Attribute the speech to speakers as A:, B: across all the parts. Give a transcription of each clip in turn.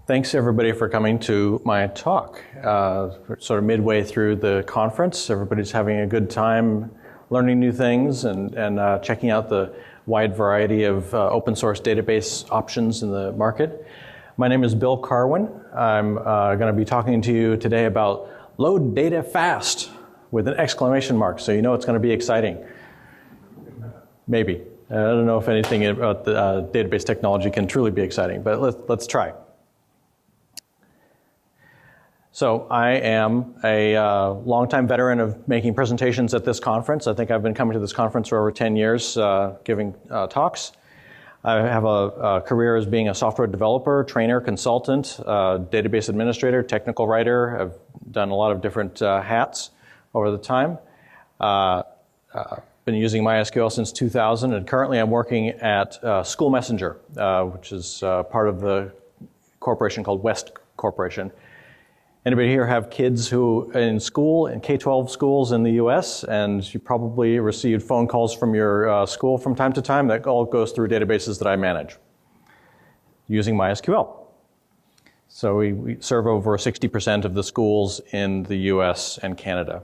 A: Thanks everybody for coming to my talk. Sort of midway through the conference, everybody's having a good time learning new things and checking out the wide variety of open source database options in the market. My name is Bill Karwin. I'm going to be talking to you today about load data fast with an exclamation mark, so you know it's going to be exciting. Maybe. I don't know if anything about the database technology can truly be exciting, but let's try. So I am a longtime veteran of making presentations at this conference. I think I've been coming to this conference for over 10 years giving talks. I have a career as being a software developer, trainer, consultant, database administrator, technical writer. I've done a lot of different hats over the time. Been using MySQL since 2000, and currently I'm working at SchoolMessenger, which is part of the corporation called West Corporation. Anybody here have kids who in school, in K-12 schools in the US, and you probably received phone calls from your school from time to time? That all goes through databases that I manage using MySQL. So we serve over 60% of the schools in the US and Canada.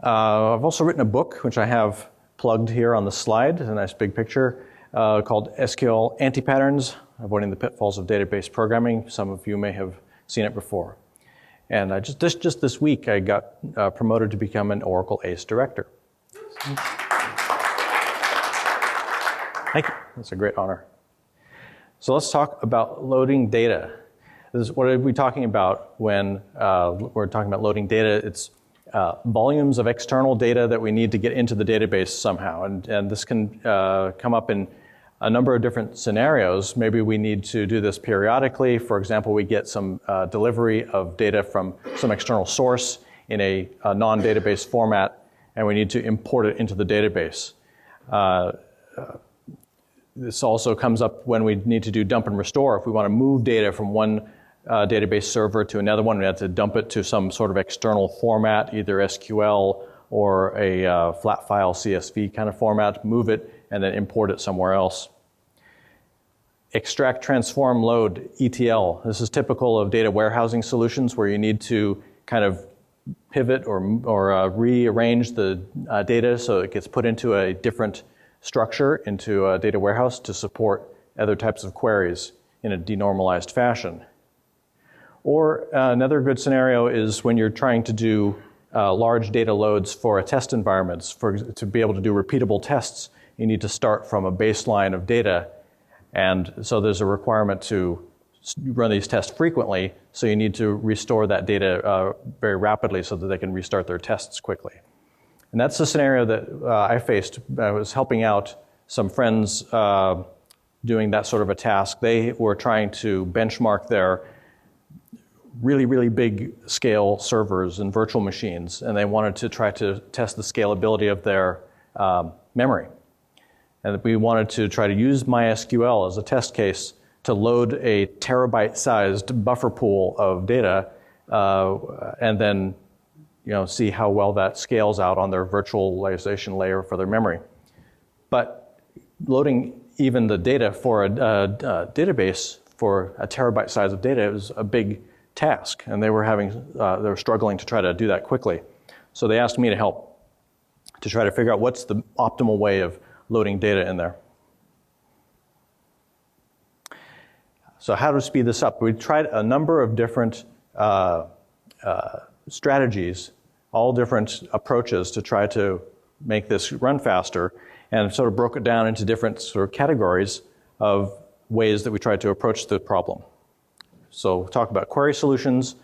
A: I've also written a book, which I have plugged here on the slide, a nice big picture, called SQL Anti-Patterns, Avoiding the Pitfalls of Database Programming. Some of you may have seen it before. And just this week, I got promoted to become an Oracle ACE director. Thank you. That's a great honor. So let's talk about loading data. This is what are we talking about when we're talking about loading data? It's volumes of external data that we need to get into the database somehow. And this can come up in a number of different scenarios. Maybe we need to do this periodically. For example, we get some delivery of data from some external source in a non-database format, and we need to import it into the database. This also comes up when we need to do dump and restore. If we want to move data from one database server to another one, we have to dump it to some sort of external format, either SQL or a flat file CSV kind of format, move it, and then import it somewhere else. Extract, transform, load, ETL. This is typical of data warehousing solutions where you need to kind of pivot or rearrange the data so it gets put into a different structure, into a data warehouse to support other types of queries in a denormalized fashion. Or another good scenario is when you're trying to do large data loads for a test environments. To be able to do repeatable tests, you need to start from a baseline of data. And so there's a requirement to run these tests frequently, so you need to restore that data very rapidly so that they can restart their tests quickly. And that's the scenario that I faced. I was helping out some friends doing that sort of a task. They were trying to benchmark their really big scale servers and virtual machines, and they wanted to try to test the scalability of their memory. And we wanted to try to use MySQL as a test case to load a terabyte-sized buffer pool of data and then see how well that scales out on their virtualization layer for their memory. But loading even the data for a database for a terabyte size of data is a big task, and they were struggling to try to do that quickly. So they asked me to help to try to figure out what's the optimal way of loading data in there. So how to speed this up? We tried a number of different strategies, all different approaches to try to make this run faster, and sort of broke it down into different sort of categories of ways that we tried to approach the problem. So we'll talk about query solutions.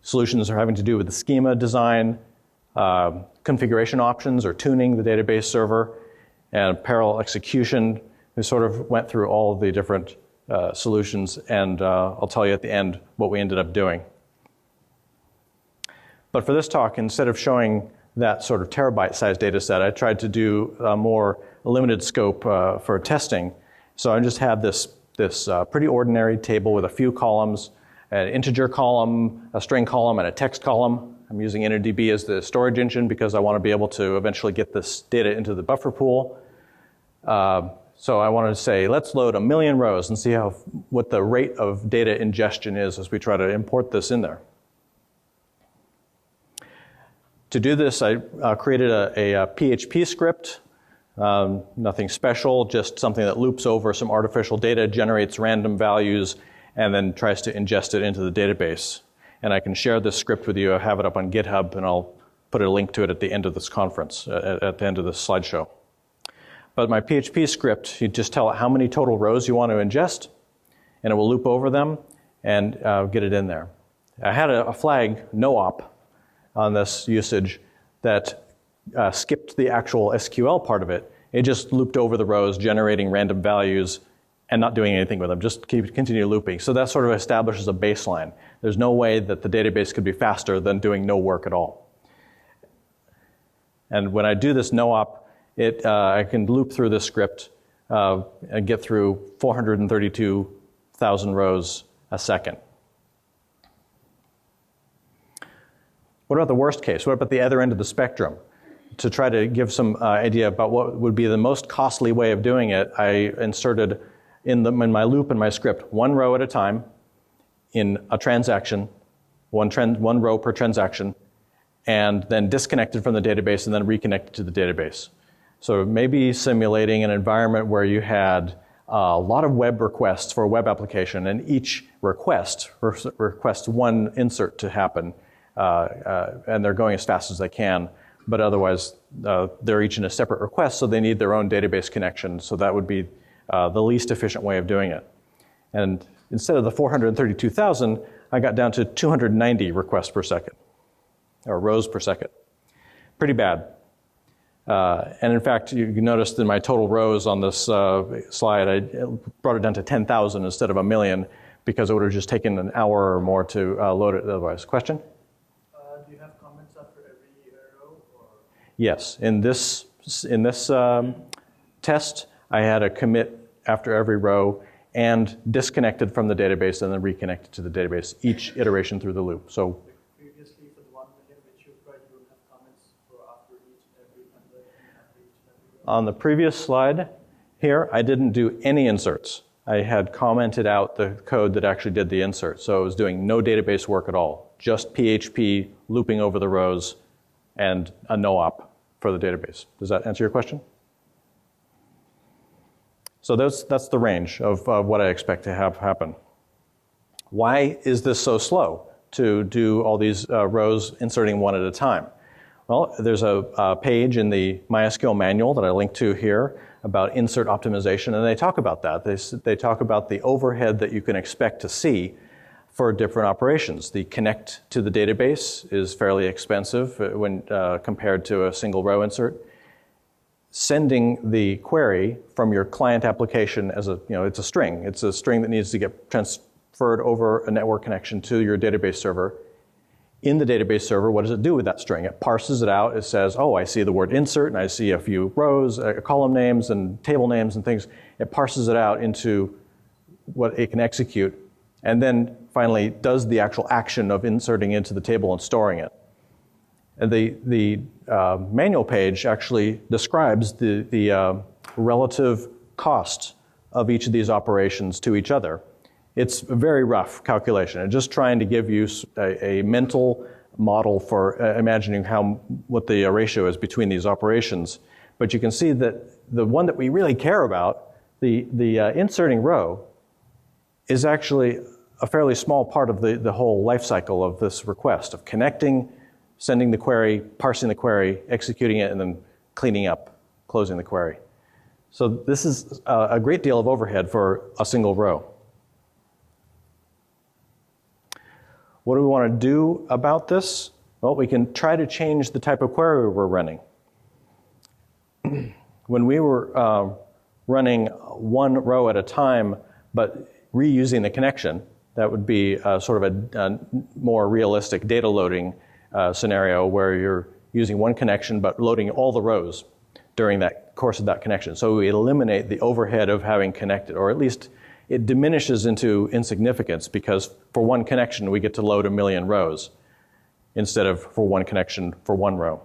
A: Solutions are having to do with the schema design, configuration options or tuning the database server, and parallel execution. We sort of went through all of the different solutions, and I'll tell you at the end what we ended up doing. But for this talk, instead of showing that sort of terabyte-sized data set, I tried to do a more limited scope for testing. So I just have this pretty ordinary table with a few columns, an integer column, a string column, and a text column. I'm using InnoDB as the storage engine because I want to be able to eventually get this data into the buffer pool. So I wanted to say, let's load 1 million rows and see what the rate of data ingestion is as we try to import this in there. To do this, I created a PHP script. Nothing special, just something that loops over some artificial data, generates random values, and then tries to ingest it into the database. And I can share this script with you. I have it up on GitHub, and I'll put a link to it at the end of this conference, at the end of this slideshow. But my PHP script, you just tell it how many total rows you want to ingest, and it will loop over them and get it in there. I had a flag, no-op, on this usage that skipped the actual SQL part of it. It just looped over the rows, generating random values and not doing anything with them, just continue looping. So that sort of establishes a baseline. There's no way that the database could be faster than doing no work at all. And when I do this no-op, I can loop through this script and get through 432,000 rows a second. What about the worst case? What about the other end of the spectrum? To try to give some idea about what would be the most costly way of doing it, I inserted in my loop in my script 1 row at a time in a transaction, one row per transaction, and then disconnected from the database and then reconnected to the database. So maybe simulating an environment where you had a lot of web requests for a web application, and each request requests one insert to happen, and they're going as fast as they can. But otherwise, they're each in a separate request, so they need their own database connection. So that would be the least efficient way of doing it. And instead of the 432,000, I got down to 290 requests per second, or rows per second. Pretty bad. And in fact, you noticed in my total rows on this slide, I brought it down to 10,000 instead of 1 million, because it would have just taken an hour or more to load it otherwise. Question?
B: Do you have comments after every row? Or?
A: Yes. In this test, I had a commit after every row and disconnected from the database and then reconnected to the database, each iteration through the loop. So
B: previously for the 1 million which you tried, you would have comments for after each and every row?
A: On the previous slide here, I didn't do any inserts. I had commented out the code that actually did the insert. So I was doing no database work at all, just PHP looping over the rows and a no-op for the database. Does that answer your question? So that's the range of what I expect to have happen. Why is this so slow to do all these rows inserting one at a time? Well, there's a page in the MySQL manual that I linked to here about insert optimization, and they talk about that. They talk about the overhead that you can expect to see for different operations. The connect to the database is fairly expensive when compared to a single row insert. Sending the query from your client application as it's a string. It's a string that needs to get transferred over a network connection to your database server. In the database server, what does it do with that string? It parses it out. It says, oh, I see the word insert, and I see a few rows, column names, and table names, and things. It parses it out into what it can execute, and then finally does the actual action of inserting into the table and storing it. And the manual page actually describes the relative cost of each of these operations to each other. It's a very rough calculation, and just trying to give you a mental model for imagining what the ratio is between these operations. But you can see that the one that we really care about, the inserting row, is actually a fairly small part of the whole life cycle of this request, of connecting, sending the query, parsing the query, executing it, and then cleaning up, closing the query. So this is a great deal of overhead for a single row. What do we want to do about this? Well, we can try to change the type of query we're running. When we were running one row at a time, but reusing the connection, that would be sort of a more realistic data loading scenario where you're using one connection but loading all the rows during that course of that connection. So we eliminate the overhead of having connected, or at least it diminishes into insignificance, because for one connection we get to load 1 million rows instead of for one connection for one row.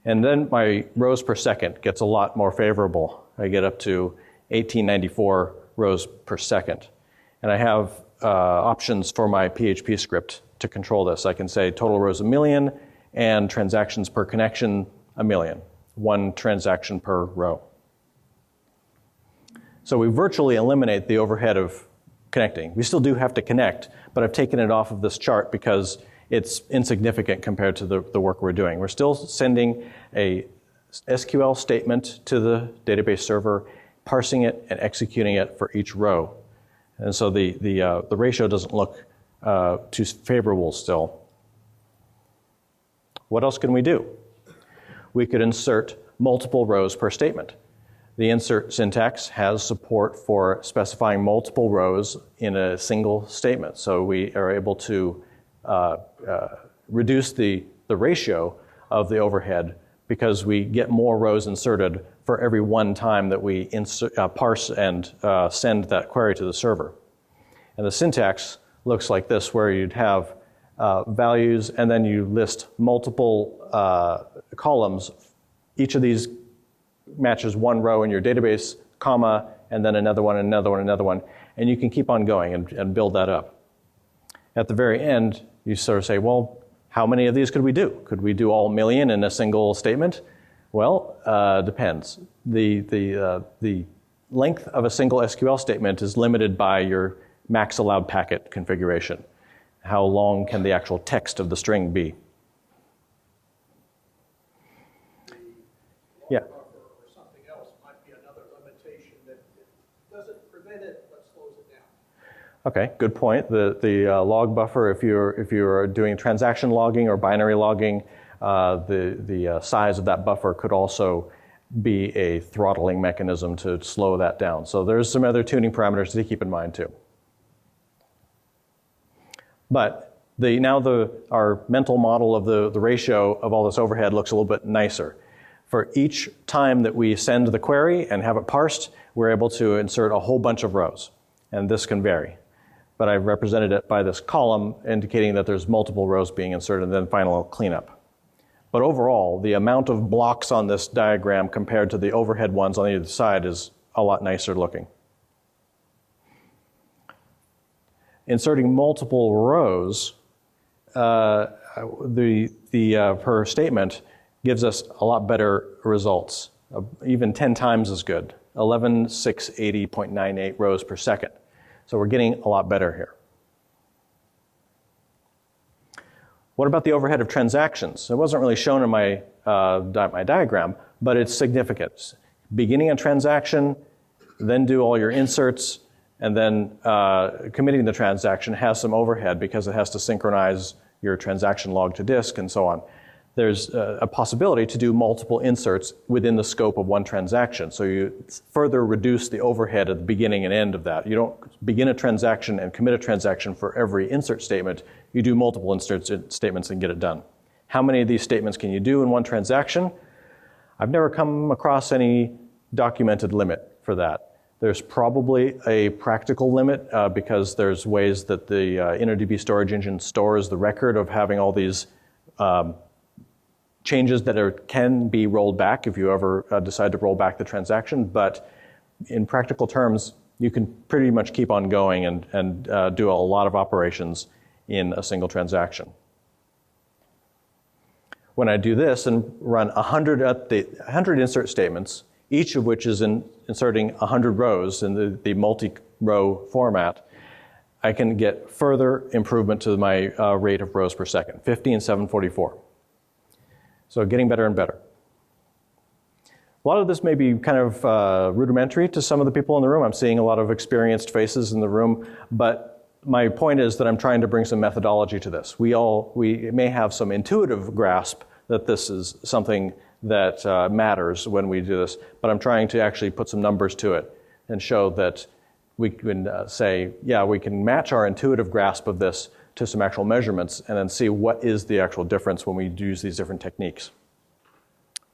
A: And then my rows per second gets a lot more favorable. I get up to 1894 rows per second. And I have options for my PHP script to control this. I can say total rows 1,000,000 and transactions per connection 1,000,000, 1 transaction per row. So we virtually eliminate the overhead of connecting. We still do have to connect, but I've taken it off of this chart because it's insignificant compared to the work we're doing. We're still sending a SQL statement to the database server, parsing it and executing it for each row. And so the ratio doesn't look too favorable still. What else can we do? We could insert multiple rows per statement. The insert syntax has support for specifying multiple rows in a single statement. So we are able to reduce the ratio of the overhead because we get more rows inserted for every one time that we parse and send that query to the server. And the syntax looks like this, where you'd have values and then you list multiple columns. Each of these matches one row in your database, comma, and then another one, another one, another one. And you can keep on going and build that up. At the very end, you sort of say, well, how many of these could we do? Could we do all 1,000,000 in a single statement? Well, depends. The length of a single SQL statement is limited by your max allowed packet configuration. How long can the actual text of the string be? Yeah.
C: Or something else might be another limitation that doesn't prevent it but slows it down.
A: Okay, good point. The log buffer, if you're doing transaction logging or binary logging, the size of that buffer could also be a throttling mechanism to slow that down. So there's some other tuning parameters to keep in mind too. But our mental model of the ratio of all this overhead looks a little bit nicer. For each time that we send the query and have it parsed, we're able to insert a whole bunch of rows. And this can vary. But I've represented it by this column indicating that there's multiple rows being inserted and then final cleanup. But overall, the amount of blocks on this diagram compared to the overhead ones on either side is a lot nicer looking. Inserting multiple rows, per statement gives us a lot better results, even 10 times as good, 11,680.98 rows per second. So we're getting a lot better here. What about the overhead of transactions? It wasn't really shown in my diagram, but it's significant. Beginning a transaction, then do all your inserts, and then committing the transaction has some overhead because it has to synchronize your transaction log to disk and so on. There's a possibility to do multiple inserts within the scope of one transaction. So you further reduce the overhead at the beginning and end of that. You don't begin a transaction and commit a transaction for every insert statement. You do multiple insert statements and get it done. How many of these statements can you do in one transaction? I've never come across any documented limit for that. There's probably a practical limit because there's ways that the InnoDB storage engine stores the record of having all these changes that can be rolled back if you ever decide to roll back the transaction. But in practical terms, you can pretty much keep on going and do a lot of operations in a single transaction. When I do this and run 100 insert statements, each of which is inserting 100 rows in the multi-row format, I can get further improvement to my rate of rows per second, 15,744. So getting better and better. A lot of this may be kind of rudimentary to some of the people in the room. I'm seeing a lot of experienced faces in the room, but my point is that I'm trying to bring some methodology to this. We may have some intuitive grasp that this is something that matters when we do this, but I'm trying to actually put some numbers to it and show that we can say, yeah, we can match our intuitive grasp of this to some actual measurements and then see what is the actual difference when we use these different techniques.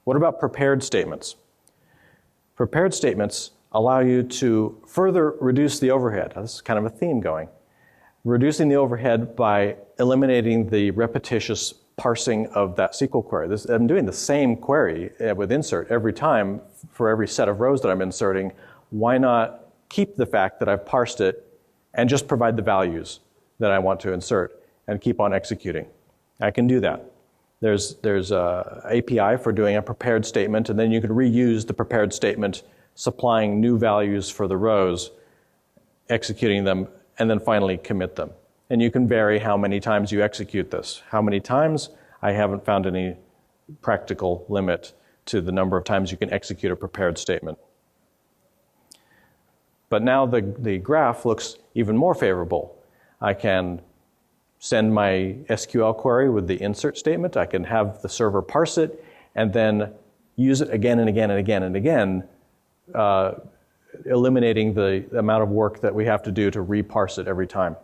A: What about prepared statements? Prepared statements allow you to further reduce the overhead. This is kind of a theme going. Reducing the overhead by eliminating the repetitious parsing of that SQL query. I'm doing the same query with insert every time for every set of rows that I'm inserting. Why not keep the fact that I've parsed it and just provide the values that I want to insert and keep on executing? I can do that. There's a API for doing a prepared statement, and then you can reuse the prepared statement, supplying new values for the rows, executing them, and then finally commit them. And you can vary how many times you execute this. How many times? I haven't found any practical limit to the number of times you can execute a prepared statement. But now the graph looks even more favorable. I can send my SQL query with the insert statement. I can have the server parse it and then use it again and again and again and again, eliminating the amount of work that we have to do to reparse it every time.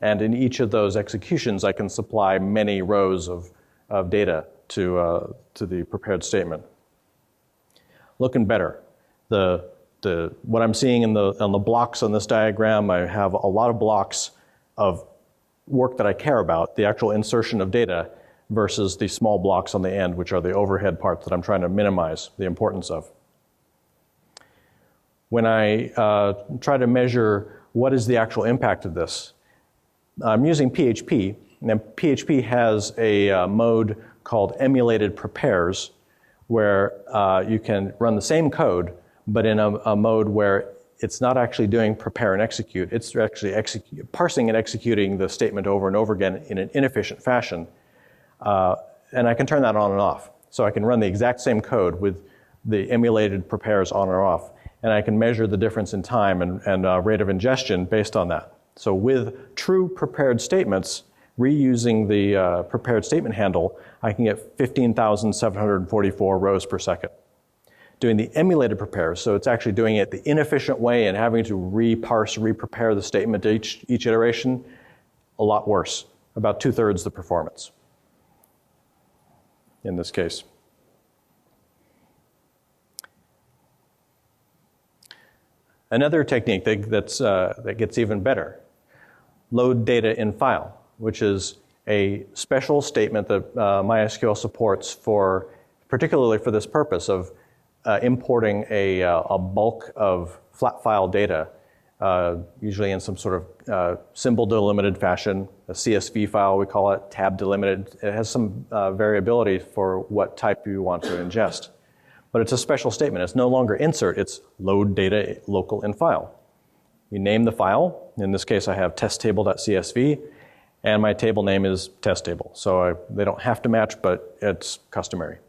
A: And in each of those executions, I can supply many rows of data to the prepared statement. Looking better. What I'm seeing on the blocks on this diagram, I have a lot of blocks of work that I care about, the actual insertion of data, versus the small blocks on the end, which are the overhead parts that I'm trying to minimize the importance of. When I try to measure what is the actual impact of this, I'm using PHP, and PHP has a mode called emulated prepares, where you can run the same code, but in a mode where it's not actually doing prepare and execute. It's actually parsing and executing the statement over and over again in an inefficient fashion. And I can turn that on and off. So I can run the exact same code with the emulated prepares on or off, and I can measure the difference in time and rate of ingestion based on that. So with true prepared statements, reusing the prepared statement handle, I can get 15,744 rows per second. Doing the emulated prepares, so it's actually doing it the inefficient way and having to re-prepare the statement each iteration, a lot worse, about 2/3 the performance in this case. Another technique that gets even better, load data in file, which is a special statement that MySQL supports particularly for this purpose of importing a bulk of flat file data, usually in some sort of symbol delimited fashion, a CSV file we call it, tab delimited. It has some variability for what type you want to ingest. But it's a special statement. It's no longer insert, it's load data local in file. You name the file. In this case, I have testtable.csv, and my table name is testtable. So they don't have to match, but it's customary.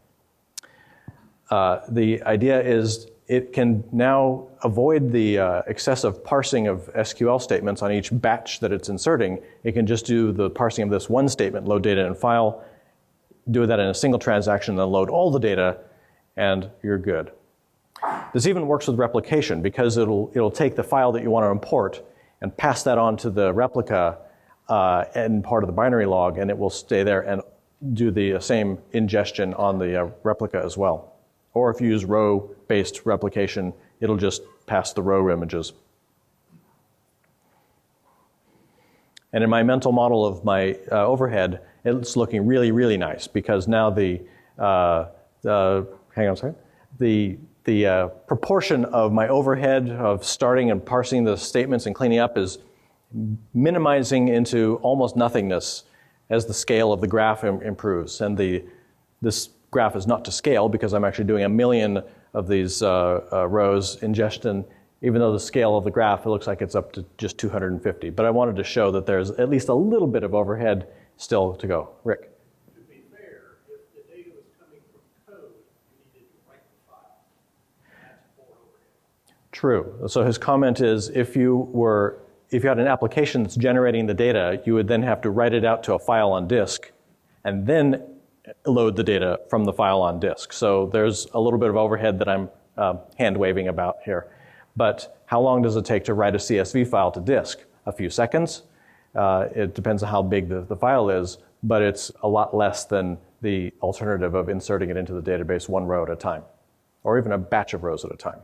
A: The idea is it can now avoid the excessive parsing of SQL statements on each batch that it's inserting. It can just do the parsing of this one statement, load data in file, do that in a single transaction, then load all the data, and you're good. This even works with replication because it'll take the file that you want to import and pass that on to the replica and part of the binary log, and it will stay there and do the same ingestion on the replica as well. Or if you use row-based replication, it'll just pass the row images. And in my mental model of my overhead, it's looking really, really nice because now hang on a second. The proportion of my overhead of starting and parsing the statements and cleaning up is minimizing into almost nothingness as the scale of the graph improves. And this graph is not to scale because I'm actually doing 1 million of these rows ingestion. Even though the scale of the graph, it looks like it's up to just 250. But I wanted to show that there's at least a little bit of overhead still to go. Rick?
C: To be fair, if the data was coming from code, you needed to write the file. That's more overhead.
A: True. So his comment is if you had an application that's generating the data, you would then have to write it out to a file on disk and then load the data from the file on disk. So there's a little bit of overhead that I'm hand-waving about here. But how long does it take to write a CSV file to disk? A few seconds. It depends on how big the file is, but it's a lot less than the alternative of inserting it into the database one row at a time, or even a batch of rows at a time.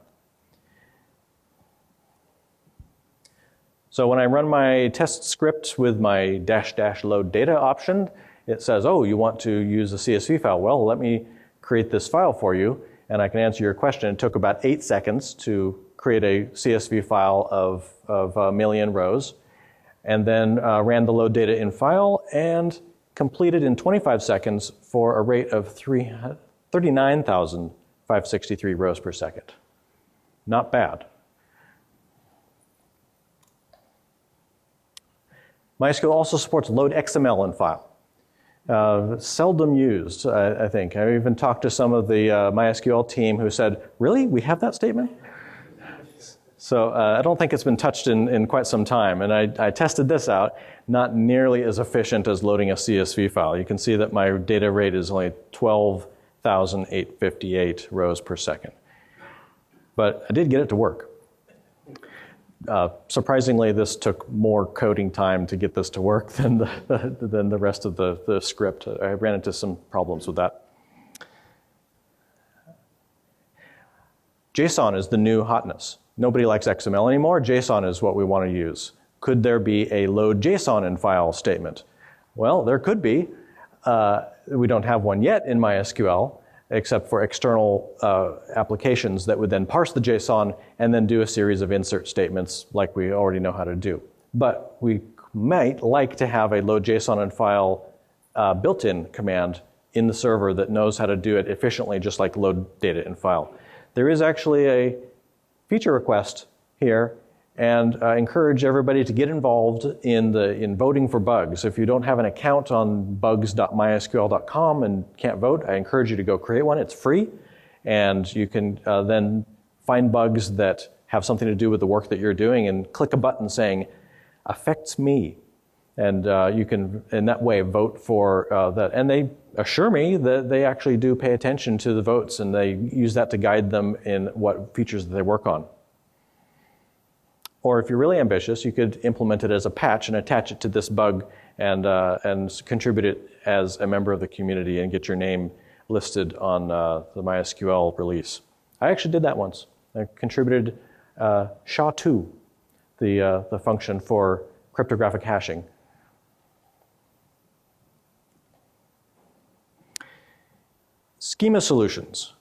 A: So when I run my test script with my -- load data option, it says, oh, you want to use a CSV file. Well, let me create this file for you, and I can answer your question. It took about 8 seconds to create a CSV file of a million rows, and then ran the load data in file and completed in 25 seconds for a rate of 39,563 rows per second. Not bad. MySQL also supports load XML in file. Seldom used, I think. I even talked to some of the MySQL team who said, really, we have that statement? So I don't think it's been touched in quite some time. And I tested this out, not nearly as efficient as loading a CSV file. You can see that my data rate is only 12,858 rows per second. But I did get it to work. Surprisingly, this took more coding time to get this to work than the rest of the script. I ran into some problems with that. JSON is the new hotness. Nobody likes XML anymore. JSON is what we want to use. Could there be a load JSON in file statement? Well, there could be. We don't have one yet in MySQL, except for external applications that would then parse the JSON and then do a series of insert statements like we already know how to do. But we might like to have a load JSON in file built-in command in the server that knows how to do it efficiently, just like load data in file. There is actually a feature request here, and I encourage everybody to get involved in voting for bugs. If you don't have an account on bugs.mysql.com and can't vote, I encourage you to go create one. It's free, and you can then find bugs that have something to do with the work that you're doing and click a button saying, affects me. And you can, in that way, vote for that. And they assure me that they actually do pay attention to the votes, and they use that to guide them in what features that they work on. Or if you're really ambitious, you could implement it as a patch and attach it to this bug and contribute it as a member of the community and get your name listed on the MySQL release. I actually did that once. I contributed SHA-2, the function for cryptographic hashing. Schema solutions.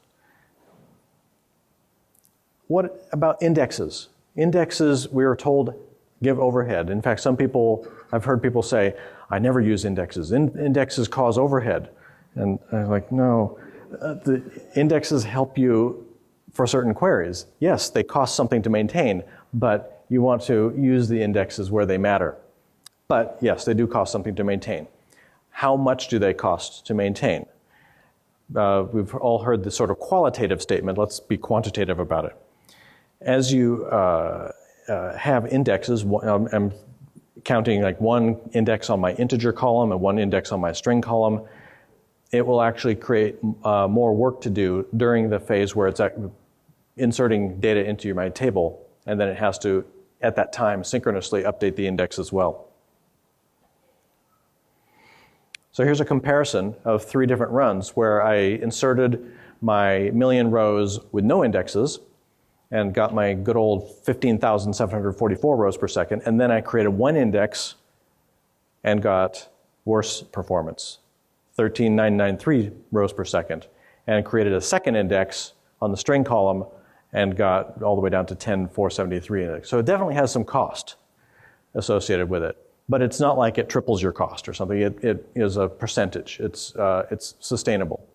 A: What about indexes? Indexes, we were told, give overhead. In fact, I've heard people say, I never use indexes. Indexes cause overhead. And I'm like, no, the indexes help you for certain queries. Yes, they cost something to maintain, but you want to use the indexes where they matter. But yes, they do cost something to maintain. How much do they cost to maintain? We've all heard this sort of qualitative statement. Let's be quantitative about it. As you have indexes, I'm counting like one index on my integer column and one index on my string column. It will actually create more work to do during the phase where it's inserting data into my table, and then it has to, at that time, synchronously update the index as well. So here's a comparison of 3 different runs where I inserted my million rows with no indexes and got my good old 15,744 rows per second, and then I created one index and got worse performance, 13,993 rows per second, and created a second index on the string column and got all the way down to 10,473. So it definitely has some cost associated with it. But it's not like it triples your cost or something. It is a percentage. It's sustainable.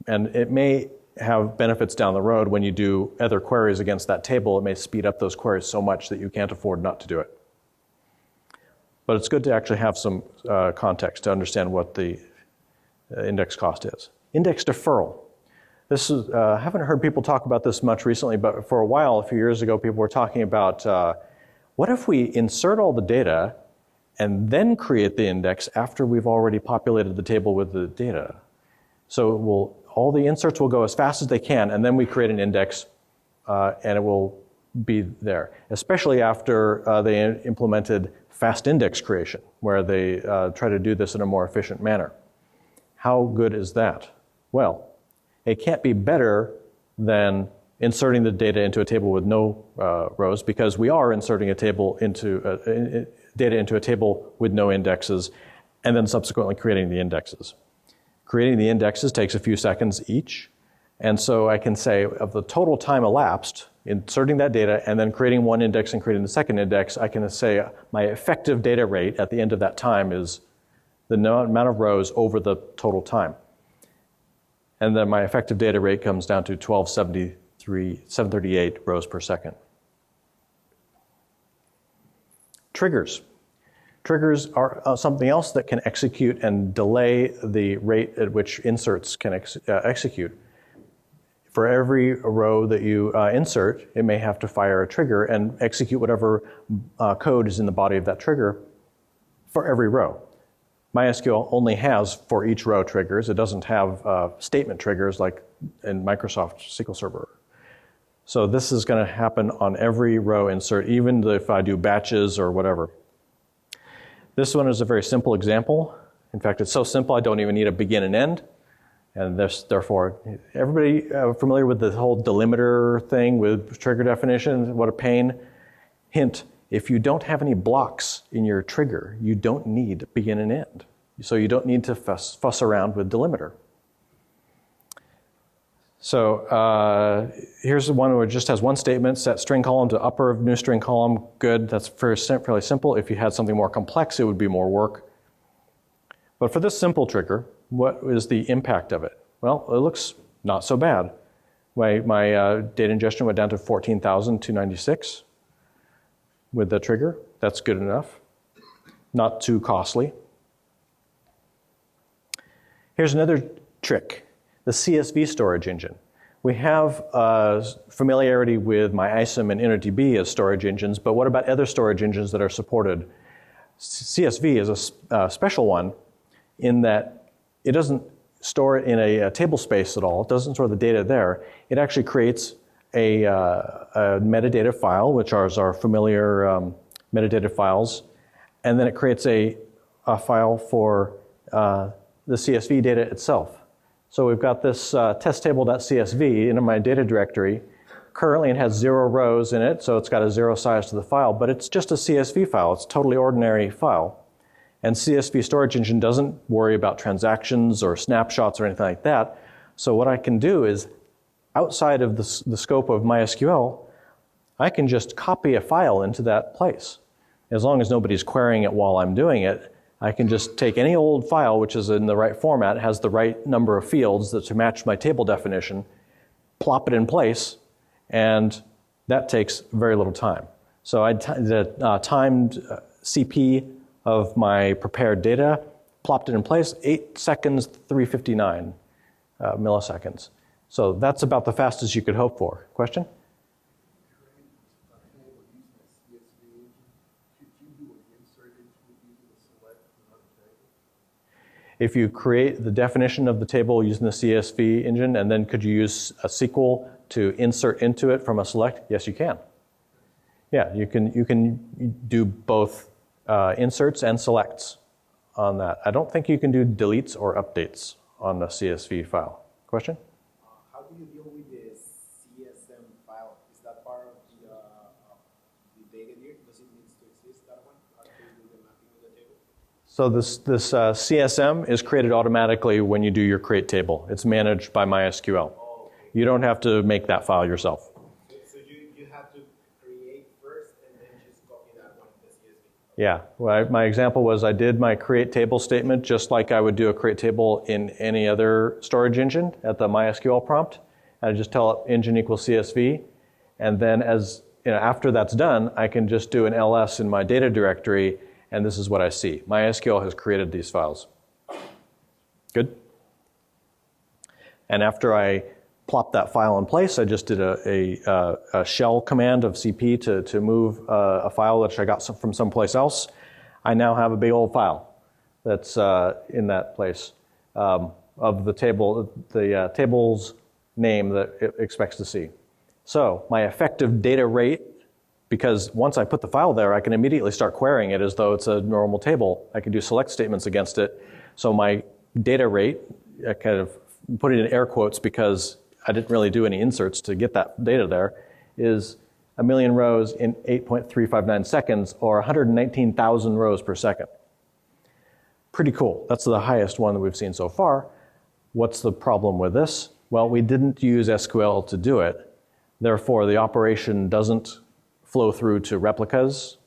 A: And it may have benefits down the road when you do other queries against that table. It may speed up those queries so much that you can't afford not to do it. But it's good to actually have some context to understand what the index cost is. Index deferral. This is, I haven't heard people talk about this much recently, but for a while, a few years ago, people were talking about what if we insert all the data and then create the index after we've already populated the table with the data? So all the inserts will go as fast as they can, and then we create an index, and it will be there. Especially after they implemented fast index creation, where they try to do this in a more efficient manner. How good is that? Well, it can't be better than inserting the data into a table with no rows, because we are inserting a table into data into a table with no indexes, and then subsequently creating the indexes. Creating the indexes takes a few seconds each, and so I can say of the total time elapsed, inserting that data and then creating one index and creating the second index, I can say my effective data rate at the end of that time is the amount of rows over the total time. And then my effective data rate comes down to 738 rows per second. Triggers. Triggers are something else that can execute and delay the rate at which inserts can execute. For every row that you insert, it may have to fire a trigger and execute whatever code is in the body of that trigger for every row. MySQL only has for each row triggers. It doesn't have statement triggers like in Microsoft SQL Server. So this is going to happen on every row insert, even if I do batches or whatever. This one is a very simple example. In fact, it's so simple I don't even need a begin and end. And therefore, everybody familiar with the whole delimiter thing with trigger definition? What a pain. Hint, if you don't have any blocks in your trigger, you don't need begin and end. So you don't need to fuss around with delimiter. So here's one where it just has one statement, set string column to upper of new string column. Good, that's fairly simple. If you had something more complex, it would be more work. But for this simple trigger, what is the impact of it? Well, it looks not so bad. My data ingestion went down to 14,296 with the trigger. That's good enough. Not too costly. Here's another trick, the CSV storage engine. We have familiarity with MyISAM and InterDB as storage engines, but what about other storage engines that are supported? CSV is a special one in that it doesn't store it in a table space at all. It doesn't store the data there. It actually creates a metadata file, which are our familiar metadata files, and then it creates a file for the CSV data itself. So we've got this testtable.csv in my data directory. Currently it has 0 rows in it, so it's got a 0 size to the file, but it's just a CSV file. It's a totally ordinary file. And CSV storage engine doesn't worry about transactions or snapshots or anything like that. So what I can do is, outside of the scope of MySQL, I can just copy a file into that place. As long as nobody's querying it while I'm doing it, I can just take any old file which is in the right format, has the right number of fields to match my table definition, plop it in place, and that takes very little time. So I timed CP of my prepared data, plopped it in place, 8 seconds, 359 milliseconds. So that's about the fastest you could hope for. Question? If you create the definition of the table using the CSV engine, and then could you use a SQL to insert into it from a select? Yes, you can. Yeah, you can do both inserts and selects on that. I don't think you can do deletes or updates on the CSV file. Question?
D: How do you deal with the CSM file? Is that part of the data here? Does it need to exist, that one? How do you do the mapping of the table?
A: So this CSM is created automatically when you do your create table. It's managed by MySQL.
D: Oh, okay.
A: You don't have to make that file yourself.
D: So you have to create first and then just copy that one in the CSV?
A: Yeah, well, my example was I did my create table statement just like I would do a create table in any other storage engine at the MySQL prompt. I just tell it engine equals CSV, and then after that's done, I can just do an ls in my data directory, and this is what I see. MySQL has created these files. Good? And after I plop that file in place, I just did a shell command of CP to move a file which I got from someplace else. I now have a big old file that's in that place of the table's name that it expects to see. So my effective data rate, because once I put the file there, I can immediately start querying it as though it's a normal table. I can do select statements against it. So my data rate, I kind of put it in air quotes because I didn't really do any inserts to get that data there, is a million rows in 8.359 seconds, or 119,000 rows per second. Pretty cool. That's the highest one that we've seen so far. What's the problem with this? Well, we didn't use SQL to do it. Therefore, the operation doesn't flow through to replicas,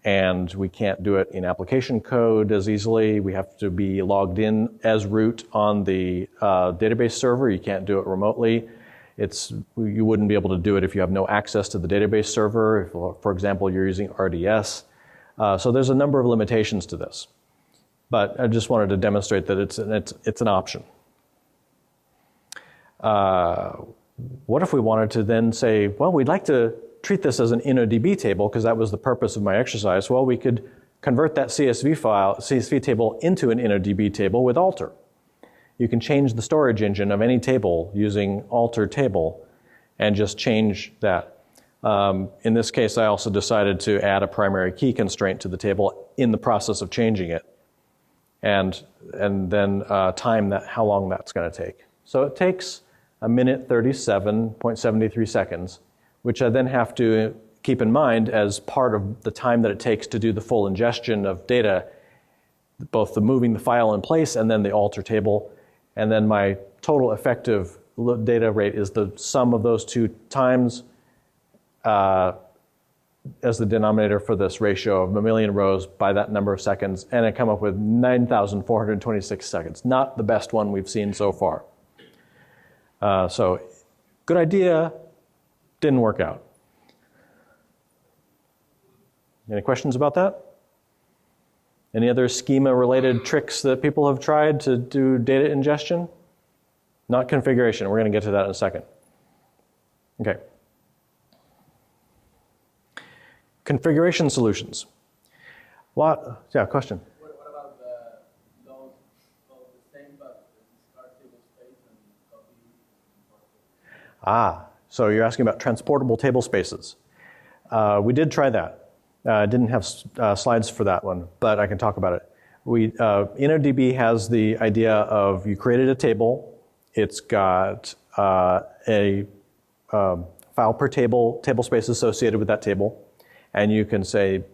A: and we can't do it in application code as easily. We have to be logged in as root on the database server. You can't do it remotely. You wouldn't be able to do it if you have no access to the database server. If, for example, you're using RDS. So there's a number of limitations to this. But I just wanted to demonstrate that it's an option. What if we wanted to then say, well, we'd like to treat this as an InnoDB table because that was the purpose of my exercise. Well, we could convert that CSV table into an InnoDB table with alter. You can change the storage engine of any table using alter table and just change that. In this case, I also decided to add a primary key constraint to the table in the process of changing it, and then time how long that's going to take. So it takes 1:37.73 seconds, which I then have to keep in mind as part of the time that it takes to do the full ingestion of data, both the moving the file in place and then the alter table. And then my total effective data rate is the sum of those two times as the denominator for this ratio of a million rows by that number of seconds, and I come up with 9,426 seconds. Not the best one we've seen so far. So good idea, didn't work out. Any questions about that? Any other schema-related tricks that people have tried to do data ingestion? Not configuration. We're going to get to that in a second. Okay. Configuration solutions. Yeah, question.
B: What about the load of the same but discard table space and copy?
A: So you're asking about transportable table spaces. We did try that. I didn't have slides for that one, but I can talk about it. InnoDB has the idea of you created a table. It's got a file per table space associated with that table, and you can say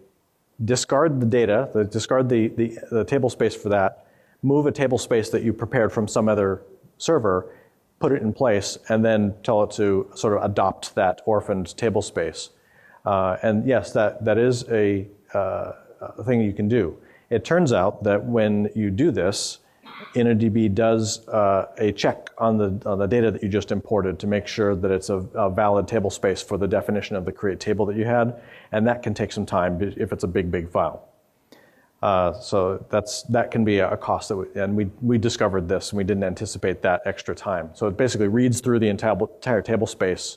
A: discard the data, discard the table space for that, move a table space that you prepared from some other server, put it in place, and then tell it to sort of adopt that orphaned table space. And yes, that is a thing you can do. It turns out that when you do this, InnoDB does a check on the data that you just imported to make sure that it's a valid table space for the definition of the create table that you had, and that can take some time if it's a big file. So that can be a cost, and we discovered this, and we didn't anticipate that extra time. So it basically reads through the entire table space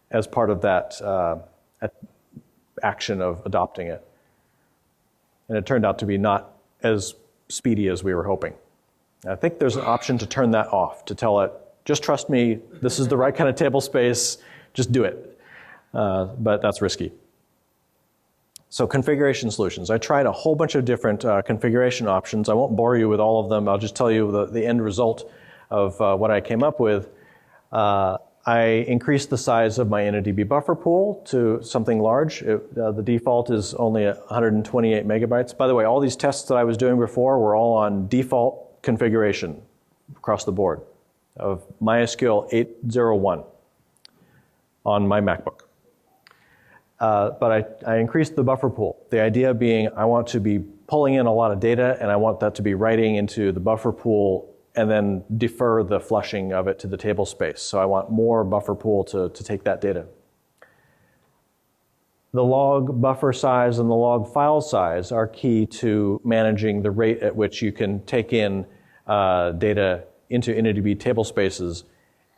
A: as part of that action of adopting it. And it turned out to be not as speedy as we were hoping. I think there's an option to turn that off, to tell it, just trust me, this is the right kind of table space, just do it. But that's risky. So configuration solutions. I tried a whole bunch of different configuration options. I won't bore you with all of them. I'll just tell you the end result of what I came up with. I increased the size of my InnoDB buffer pool to something large. The default is only 128 megabytes. By the way, all these tests that I was doing before were all on default configuration across the board of MySQL 8.0.1 on my MacBook. But I increased the buffer pool. The idea being I want to be pulling in a lot of data, and I want that to be writing into the buffer pool and then defer the flushing of it to the table space. So I want more buffer pool to take that data. The log buffer size and the log file size are key to managing the rate at which you can take in data into InnoDB table spaces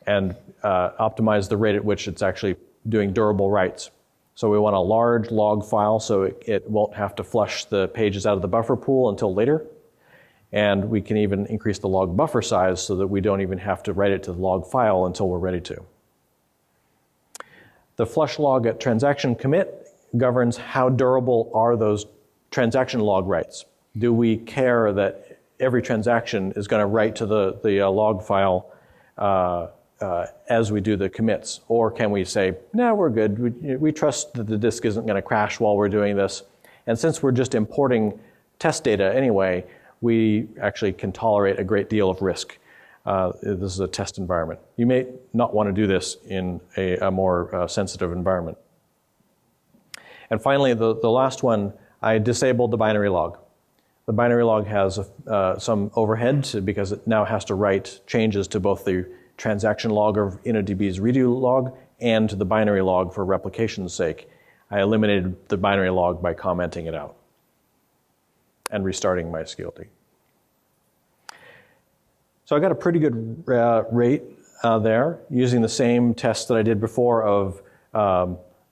A: and optimize the rate at which it's actually doing durable writes. So we want a large log file so it won't have to flush the pages out of the buffer pool until later. And we can even increase the log buffer size so that we don't even have to write it to the log file until we're ready to. The flush log at transaction commit governs how durable are those transaction log writes. Do we care that every transaction is going to write to the log file as we do the commits? Or can we say, no, we're good. We trust that the disk isn't going to crash while we're doing this. And since we're just importing test data anyway, we actually can tolerate a great deal of risk. This is a test environment. You may not want to do this in a more sensitive environment. And finally, the last one, I disabled the binary log. The binary log has some overhead because it now has to write changes to both the transaction log of InnoDB's redo log and to the binary log for replication's sake. I eliminated the binary log by commenting it out and restarting MySQL. So I got a pretty good rate there using the same test that I did before of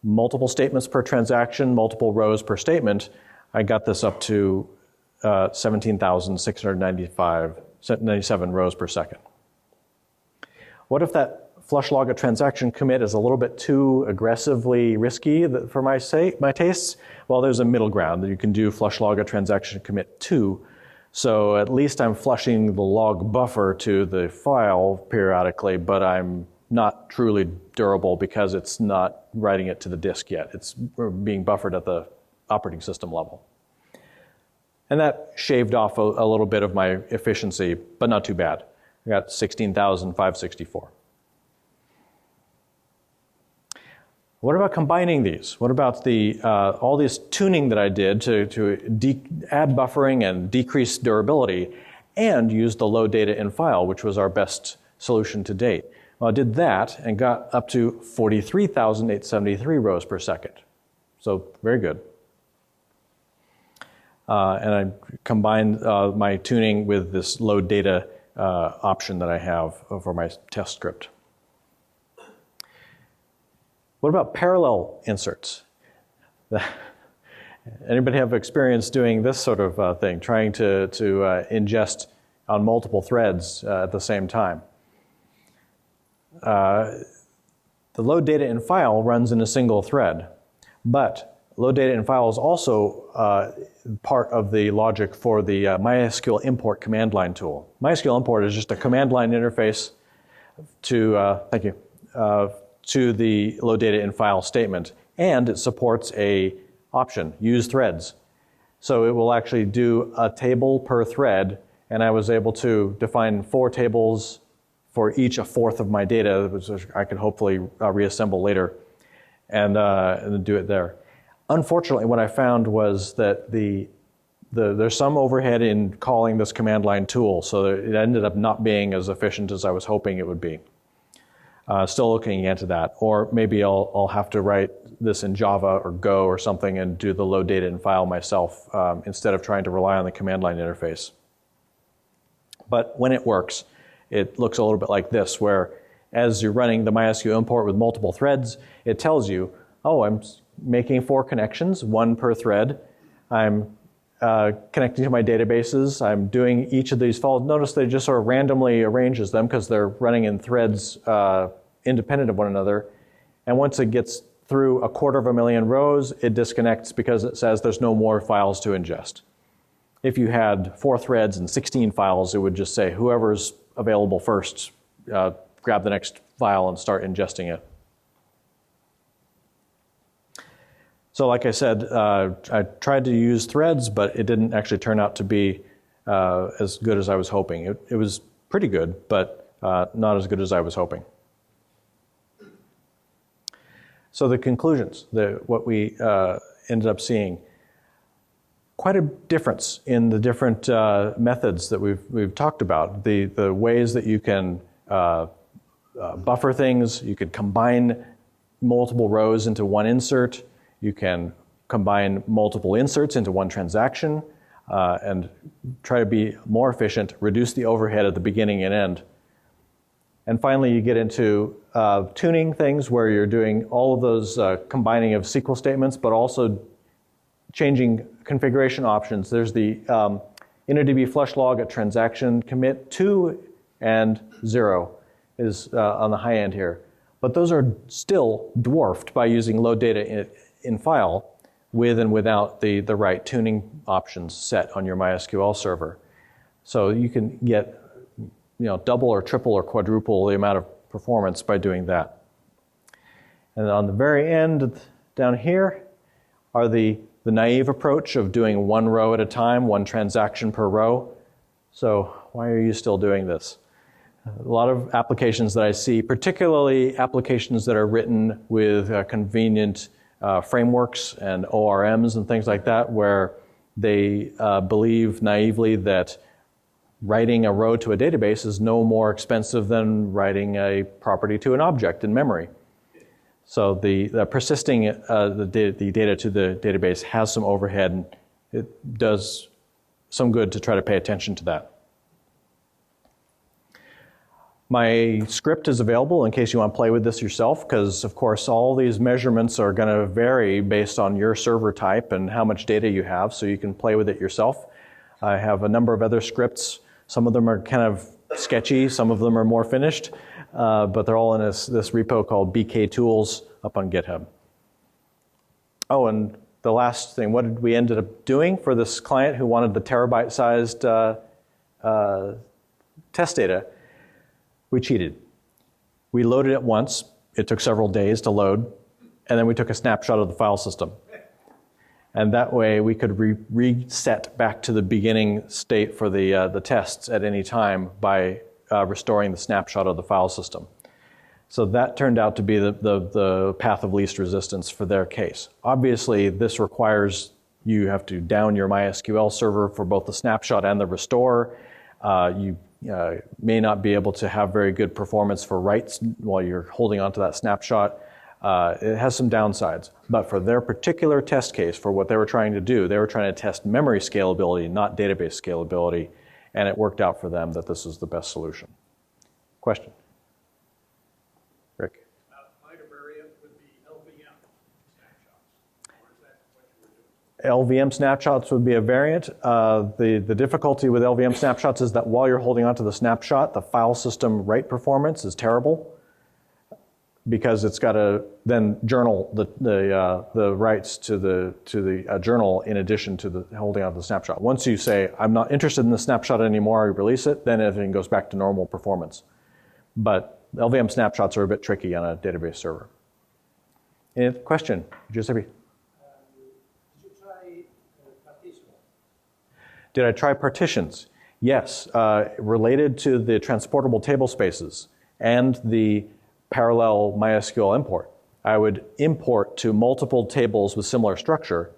A: multiple statements per transaction, multiple rows per statement. I got this up to 17,697 rows per second. What if that flush log a transaction commit is a little bit too aggressively risky for my tastes? Well, there's a middle ground that you can do flush log a transaction commit to. So at least I'm flushing the log buffer to the file periodically, but I'm not truly durable because it's not writing it to the disk yet. It's being buffered at the operating system level. And that shaved off a little bit of my efficiency, but not too bad. I got 16,564. What about combining these? What about the all this tuning that I did to add buffering and decrease durability and use the load data in file, which was our best solution to date? Well, I did that and got up to 43,873 rows per second. So very good. And I combined my tuning with this load data option that I have for my test script. What about parallel inserts? Anybody have experience doing this sort of thing, trying to ingest on multiple threads at the same time? The load data in file runs in a single thread, but load data in file is also part of the logic for the MySQL import command line tool. MySQL import is just a command line interface to, to the load data in file statement, and it supports a option, use threads. So it will actually do a table per thread, and I was able to define 4 tables for each a fourth of my data, which I could hopefully reassemble later and do it there. Unfortunately, what I found was that there's some overhead in calling this command line tool, so it ended up not being as efficient as I was hoping it would be. Still looking into that, or maybe I'll have to write this in Java or Go or something and do the load data in file myself instead of trying to rely on the command line interface. But when it works, it looks a little bit like this, where as you're running the MySQL import with multiple threads, it tells you, oh, I'm making 4 connections, 1 per thread. I'm connecting to my databases. I'm doing each of these files. Notice they just sort of randomly arranges them because they're running in threads independent of one another. And once it gets through 250,000 rows, it disconnects because it says there's no more files to ingest. If you had 4 threads and 16 files, it would just say whoever's available first, grab the next file and start ingesting it. So like I said, I tried to use threads, but it didn't actually turn out to be as good as I was hoping. It was pretty good, but not as good as I was hoping. So the conclusions, what we ended up seeing, quite a difference in the different methods that we've talked about. The ways that you can buffer things, you could combine multiple rows into one insert, you can combine multiple inserts into one transaction and try to be more efficient, reduce the overhead at the beginning and end. And finally, you get into tuning things where you're doing all of those combining of SQL statements, but also changing configuration options. There's the InnoDB flush log at transaction commit 2 and 0 is on the high end here. But those are still dwarfed by using load data in file with and without the right tuning options set on your MySQL server. So you can get double or triple or quadruple the amount of performance by doing that. And on the very end down here are the naive approach of doing one row at a time, one transaction per row. So why are you still doing this? A lot of applications that I see, particularly applications that are written with convenient frameworks and ORMs and things like that, where they believe naively that writing a row to a database is no more expensive than writing a property to an object in memory. So the persisting the data to the database has some overhead, and it does some good to try to pay attention to that. My script is available in case you want to play with this yourself, because of course all these measurements are going to vary based on your server type and how much data you have, so you can play with it yourself. I have a number of other scripts. Some of them are kind of sketchy, some of them are more finished, but they're all in this repo called BK Tools up on GitHub. Oh, and the last thing, what did we ended up doing for this client who wanted the terabyte-sized test data? We cheated. We loaded it once. It took several days to load, and then we took a snapshot of the file system. And that way we could reset back to the beginning state for the tests at any time by restoring the snapshot of the file system. So that turned out to be the path of least resistance for their case. Obviously, this requires you have to down your MySQL server for both the snapshot and the restore. You may not be able to have very good performance for writes while you're holding onto that snapshot. It has some downsides, but for their particular test case, for what they were trying to do, they were trying to test memory scalability, not database scalability, and it worked out for them that this is the best solution. Question? Rick?
C: Item variant would be LVM snapshots. Or is that what you were doing?
A: LVM snapshots would be a variant. The difficulty with LVM snapshots is that while you're holding onto the snapshot, the file system write performance is terrible, because it's got to then journal the writes to the journal in addition to the holding onto the snapshot. Once you say, I'm not interested in the snapshot anymore, I release it, then everything goes back to normal performance. But LVM snapshots are a bit tricky on a database server. Any question? Giuseppe?
C: Did you try partition?
A: Did I try partitions? Yes, related to the transportable table spaces and the parallel MySQL import. I would import to multiple tables with similar structure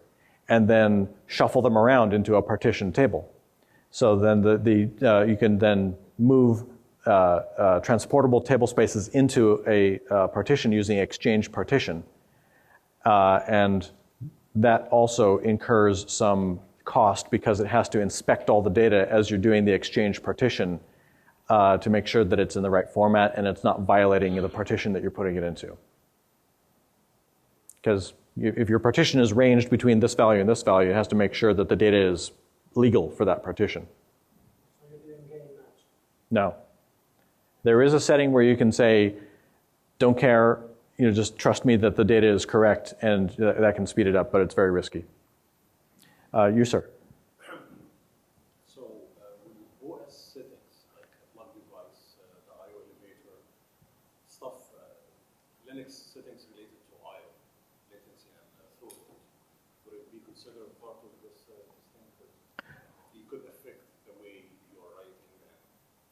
A: and then shuffle them around into a partitioned table. So then you can then move transportable table spaces into a partition using exchange partition. And that also incurs some cost because it has to inspect all the data as you're doing the exchange partition to make sure that it's in the right format and it's not violating the partition that you're putting it into. Because if your partition is ranged between this value and this value, it has to make sure that the data is legal for that partition.
C: So you didn't get much?
A: No. There is a setting where you can say, don't care, just trust me that the data is correct, and that can speed it up, but it's very risky. You, sir.
C: So with OS settings, like multi-device, the I/O elevator, stuff, Linux settings related to I/O, latency and throughput, would it be considered part of this thing? Because it could affect the way you're writing and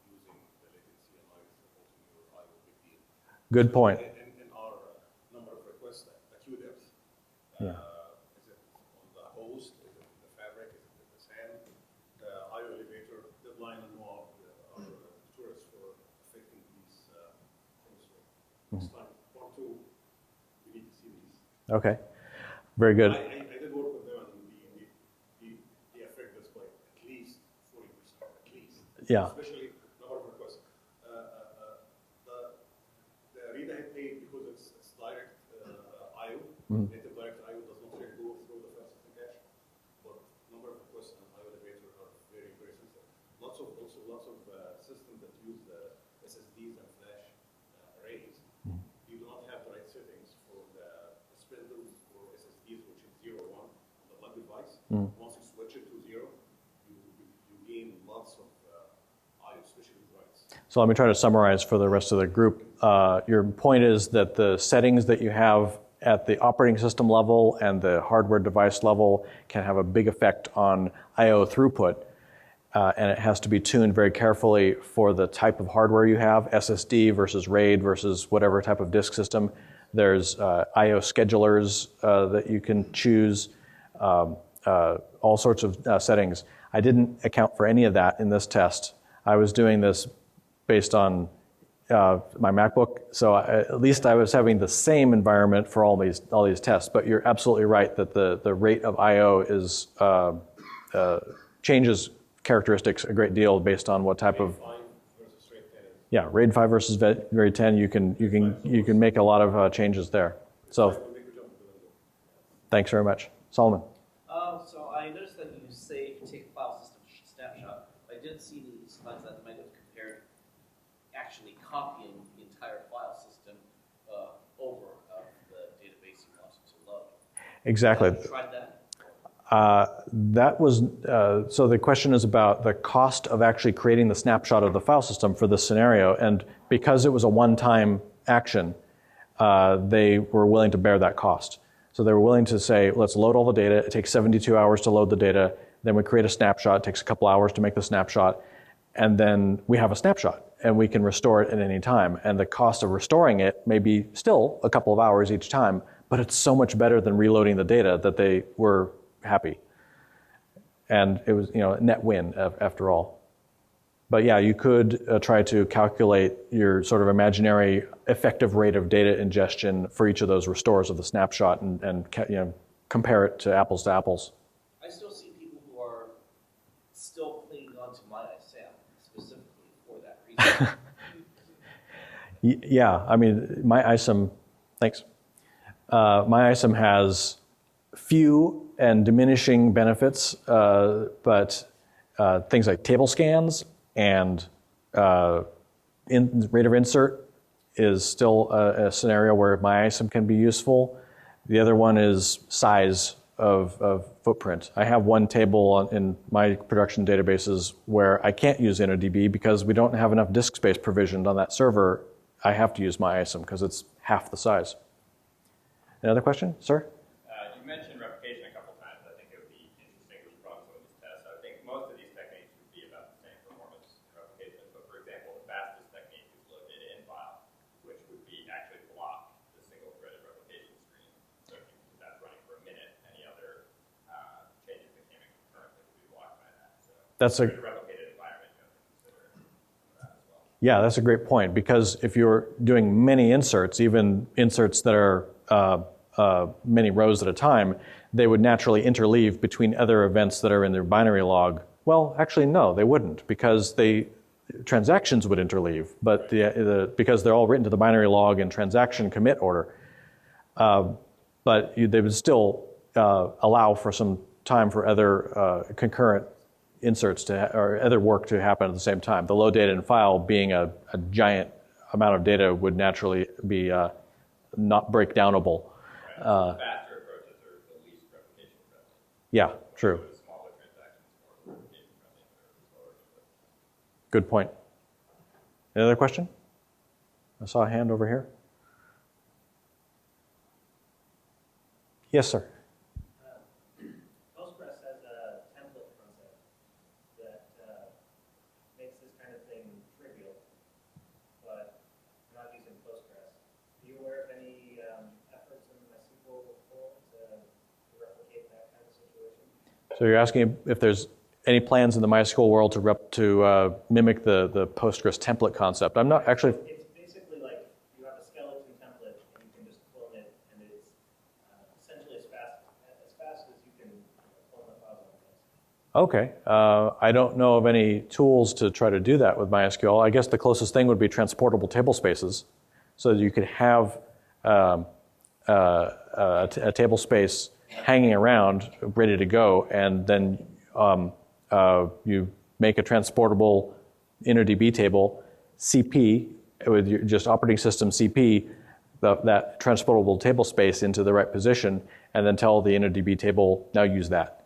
C: using the latency and I/O supporting your I/O big deal.
A: Good point.
C: In our number of requests at UDEPs,
A: Yeah.
C: is it on the host? Is it in the fabric? Is it in the SAN? The I/O elevator deadline and more are tourists for affecting these things. So it's time. Part two, we need to see these.
A: Okay. Very good.
C: I did work with them, and the affect this by at least 40%, at least.
A: Yeah.
C: Especially number of requests. The read ahead page, because it's direct I/O, native direct I/O does not really go through the file system cache, but number of requests and I/O elevator are very, very sensitive. Lots of systems that use SSDs and flash arrays. You do not have the right settings for the spindles or SSDs, which is 0, 1 on the blood device. Once you switch it to 0, you gain lots of I/O, especially with writes.
A: So let me try to summarize for the rest of the group. your point is that the settings that you have at the operating system level and the hardware device level can have a big effect on I/O throughput, and it has to be tuned very carefully for the type of hardware you have, SSD versus RAID versus whatever type of disk system. There's I/O schedulers that you can choose, all sorts of settings. I didn't account for any of that in this test. I was doing this based on my MacBook, so at least I was having the same environment for all these tests. But you're absolutely right that the rate of I/O is changes characteristics a great deal based on what type of RAID 5 versus RAID 10. You can make a lot of changes there. So thanks very much, Solomon.
E: So I noticed that you take a file system snapshot. I didn't see the slides that might have compared actually copying the entire file system over the database you wanted to load.
A: Exactly.
E: Have you tried that?
A: That was, so the question is about the cost of actually creating the snapshot of the file system for this scenario. And because it was a one-time action, they were willing to bear that cost. So they were willing to say, let's load all the data. It takes 72 hours to load the data. Then we create a snapshot. It takes a couple hours to make the snapshot. And then we have a snapshot, and we can restore it at any time. And the cost of restoring it may be still a couple of hours each time, but it's so much better than reloading the data that they were happy. And it was, a net win after all. But yeah, you could try to calculate your sort of imaginary effective rate of data ingestion for each of those restores of the snapshot and compare it to apples.
E: I still see people who are still clinging on to MySQL specifically for that reason.
A: Yeah, I mean, MyISM, thanks. MyISM has few and diminishing benefits, but things like table scans and rate of insert is still a scenario where MyISM can be useful. The other one is size of footprint. I have one table in my production databases where I can't use InnoDB because we don't have enough disk space provisioned on that server. I have to use MyISM because it's half the size. Another question, sir?
F: You mentioned replication a couple times. I think it would be interesting to run some of these tests. I think most of these techniques would be about the same performance in replication. But for example, the fastest technique is load data in file, which would be actually block the single-threaded replication screen. So if that's running for a minute, any other changes that came in concurrently would be blocked by that. So
A: that's a
F: replicated environment, you have to consider that as well.
A: Yeah, that's a great point, because if you're doing many inserts, even inserts that are many rows at a time, they would naturally interleave between other events that are in their binary log. Well, actually, no, they wouldn't, because transactions would interleave, but because they're all written to the binary log in transaction commit order. But they would still allow for some time for other concurrent inserts or other work to happen at the same time. The load data in file being a giant amount of data would naturally be not breakdownable.
F: Faster approaches are the least replication friendly.
A: Yeah, true.
F: Smaller transactions more replication friendly.
A: Good point. Any other question? I saw a hand over here. Yes, sir.
B: Postgres has a template concept that makes this kind of thing trivial, but not using Postgres. Are you aware of any efforts in MySQL to replicate that kind of situation?
A: So you're asking if there's any plans in the MySQL world to mimic the Postgres template concept. I'm not actually.
B: It's basically like you have a skeleton template and you can just clone it, and it's essentially as fast as you can clone the files on this.
A: Okay. I don't know of any tools to try to do that with MySQL. I guess the closest thing would be transportable table spaces, so that you could have a table space hanging around ready to go, and then you make a transportable InnoDB table, CP, with your just operating system CP, that transportable table space into the right position, and then tell the InnoDB table, now use that.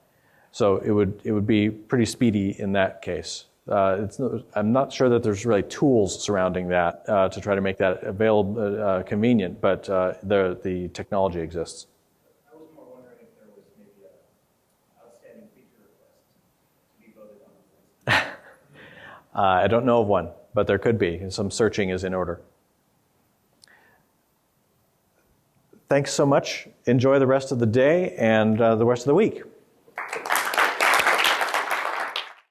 A: So it would be pretty speedy in that case. I'm not sure that there's really tools surrounding that to try to make that available, convenient, but the technology exists.
B: I was more wondering if there was maybe an outstanding feature request to be voted on.
A: I don't know of one, but there could be. Some searching is in order. Thanks so much. Enjoy the rest of the day and the rest of the week.